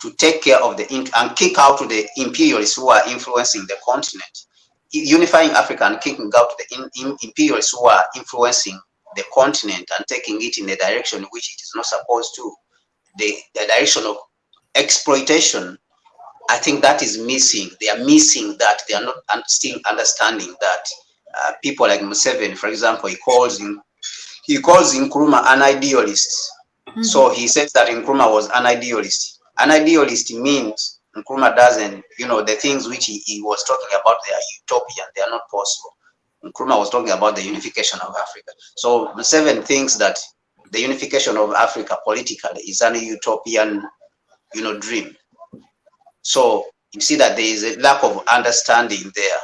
[SPEAKER 2] to take care of and kick out to the imperialists who are influencing the continent, unifying Africa and kicking out the imperialists who are influencing the continent and taking it in a direction which it is not supposed to, the direction of exploitation. I think that is missing. They are missing that. They are not still understanding that people like Museveni, for example, he calls Nkrumah an idealist. Mm-hmm. So he says that Nkrumah was an idealist. An idealist means Nkrumah doesn't, the things which he was talking about, they are utopian, they are not possible. Nkrumah was talking about the unification of Africa. So Museveni thinks that the unification of Africa politically is an utopian dream. So you see that there is a lack of understanding there,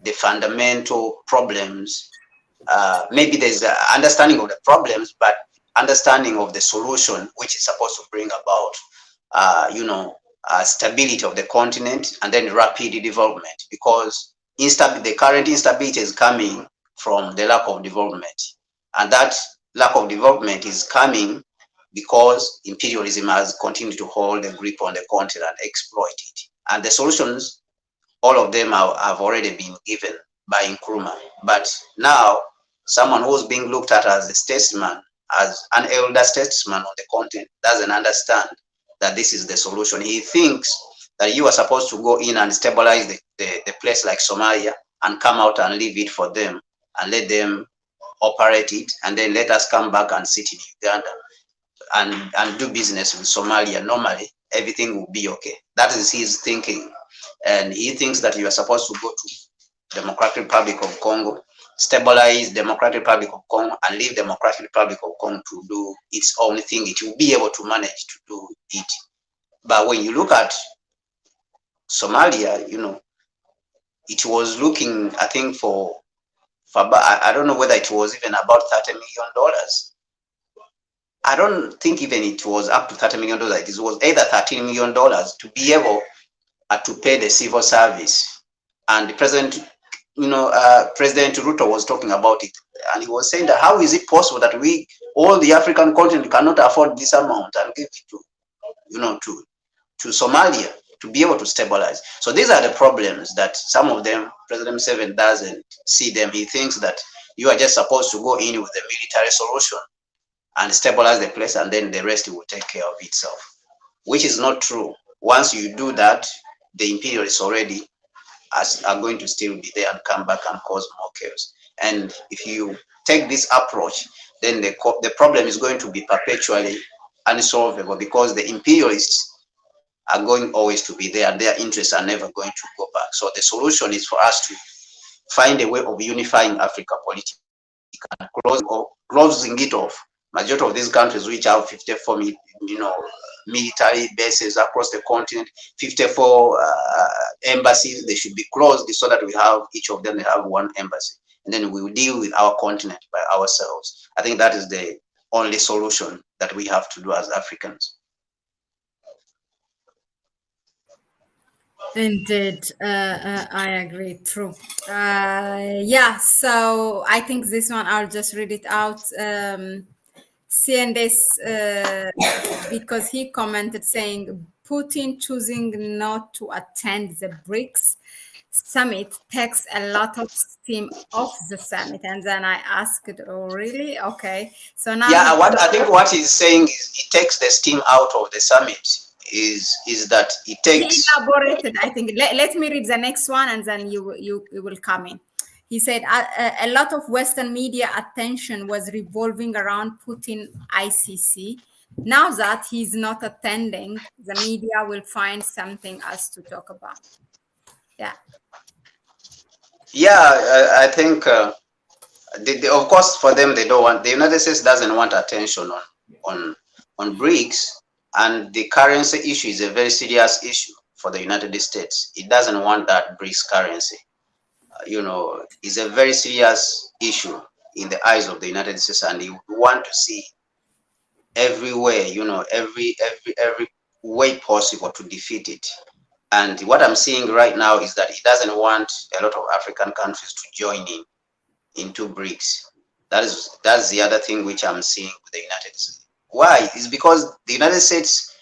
[SPEAKER 2] the fundamental problems. Maybe there's an understanding of the problems, but understanding of the solution, which is supposed to bring about, stability of the continent and then rapid development, because the current instability is coming from the lack of development, and that lack of development is coming because imperialism has continued to hold a grip on the continent and exploit it. And the solutions all of them have already been given by Nkrumah. But now, someone who's being looked at as a statesman, as an elder statesman on the continent, doesn't understand that this is the solution. He thinks that you are supposed to go in and stabilize the place like Somalia and come out and leave it for them and let them operate it, and then let us come back and sit in Uganda and do business with Somalia. Normally, everything will be okay. That is his thinking. And he thinks that you are supposed to go to Democratic Republic of Congo, stabilize Democratic Republic of Congo, and leave Democratic Republic of Congo to do its own thing. It will be able to manage to do it. But when you look at Somalia, it was looking, I think, for I don't know whether it was even about $30 million. I don't think even it was up to $30 million. It was either $13 million to be able to pay the civil service. And the president, President Ruto was talking about it, and he was saying that how is it possible that all the African continent cannot afford this amount and give it to Somalia to be able to stabilize. So these are the problems that some of them, President Museveni doesn't see them. He thinks that you are just supposed to go in with a military solution and stabilize the place, and then the rest will take care of itself, which is not true. Once you do that, the imperialists already are going to still be there and come back and cause more chaos. And if you take this approach, then the problem is going to be perpetually unsolvable, because the imperialists are going always to be there, and their interests are never going to go back. So the solution is for us to find a way of unifying Africa politically and closing it off. Majority of these countries, which have 54 military bases across the continent, 54 embassies, they should be closed so that we have, each of them, they have one embassy. And then we will deal with our continent by ourselves. I think that is the only solution that we have to do as Africans.
[SPEAKER 1] Indeed, I agree. True. Yeah. So I think this one I'll just read it out. Seeing this, because he commented saying Putin choosing not to attend the Brics summit takes a lot of steam off the summit. And then I asked, "Oh, really? Okay." So now,
[SPEAKER 2] yeah, I think what he's saying is it takes the steam out of the summit. Is that it takes?
[SPEAKER 1] He elaborated. I think. Let me read the next one, and then you will come in. He said a lot of Western media attention was revolving around Putin ICC. Now that he's not attending, the media will find something else to talk about. Yeah.
[SPEAKER 2] Yeah, I think, of course, for them, they don't want, the United States doesn't want attention on Brics, and the currency issue is a very serious issue for the United States. It doesn't want that Brics currency. Is a very serious issue in the eyes of the United States, and you want to see everywhere, every way possible to defeat it. And what I'm seeing right now is that he doesn't want a lot of African countries to join into Brics. That's the other thing which I'm seeing with the United States. Why? It's because the United States,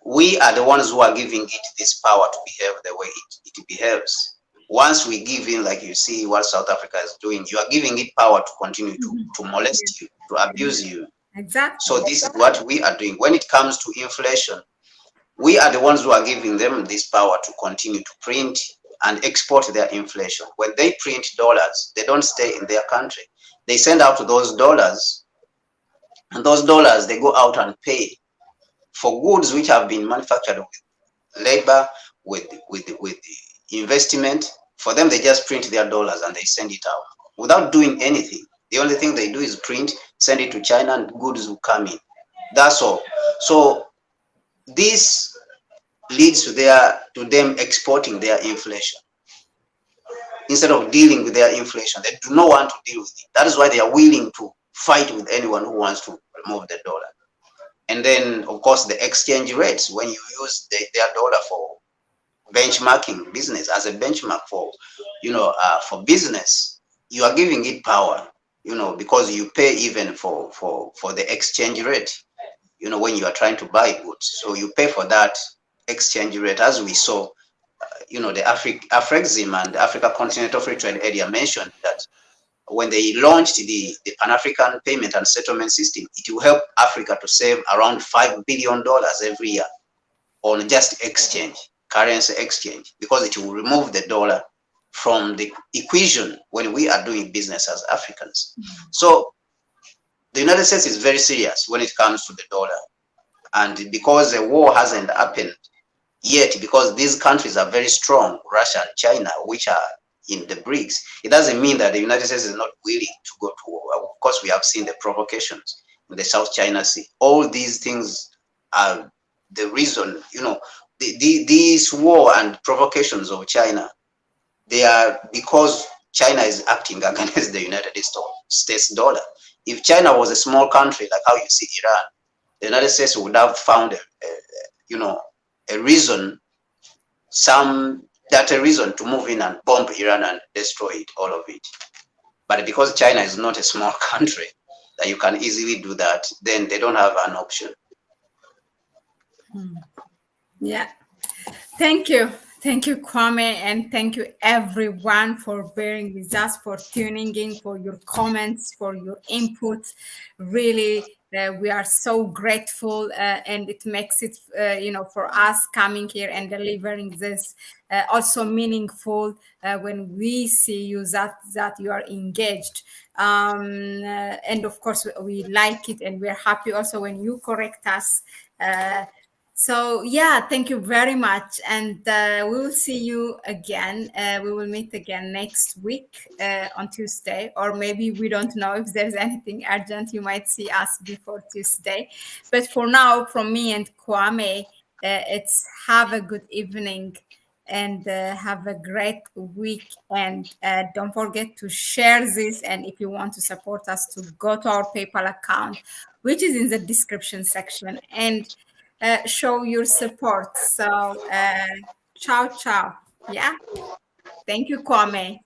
[SPEAKER 2] we are the ones who are giving it this power to behave the way it behaves. Once we give in, like you see what South Africa is doing, you are giving it power to continue to molest you, to abuse you.
[SPEAKER 1] Exactly.
[SPEAKER 2] So this is what we are doing. When it comes to inflation, we are the ones who are giving them this power to continue to print and export their inflation. When they print dollars, they don't stay in their country. They send out those dollars, and those dollars, they go out and pay for goods which have been manufactured with labor, with the investment. For them, they just print their dollars and they send it out without doing anything. The only thing they do is print, send it to China, and goods will come in. That's all. So this leads to them exporting their inflation instead of dealing with their inflation. They do not want to deal with it. That is why they are willing to fight with anyone who wants to remove the dollar. And then, of course, the exchange rates, when you use their dollar for benchmarking business as a benchmark for business, you are giving it power, because you pay even for the exchange rate, when you are trying to buy goods. So you pay for that exchange rate, as we saw the AFREXIM and the Africa Continental Free Trade Area mentioned that when they launched the Pan-African Payment and Settlement System, it will help Africa to save around $5 billion every year on just exchange, currency exchange, because it will remove the dollar from the equation when we are doing business as Africans. So the United States is very serious when it comes to the dollar. And because the war hasn't happened yet, because these countries are very strong, Russia and China, which are in the Brics, it doesn't mean that the United States is not willing to go to war. Of course, we have seen the provocations in the South China Sea. All these things are the reason, these war and provocations of China, they are because China is acting against the United States dollar. If China was a small country, like how you see Iran, the United States would have found a reason to move in and bomb Iran and destroy it, all of it. But because China is not a small country that you can easily do that, then they don't have an option.
[SPEAKER 1] Yeah. Thank you. Thank you, Kwame, and thank you everyone for bearing with us, for tuning in, for your comments, for your input. Really, we are so grateful, and it makes it, for us coming here and delivering this also meaningful when we see you that you are engaged. And of course, we like it, and we're happy also when you correct us. So yeah, thank you very much, and we will see you again. We will meet again next week on Tuesday, or maybe we don't know if there's anything urgent. You might see us before Tuesday, but for now, from me and Kwame, it's have a good evening and have a great week. And don't forget to share this. And if you want to support us, to go to our PayPal account, which is in the description section, and show your support. So, ciao, ciao. Yeah. Thank you, Kwame.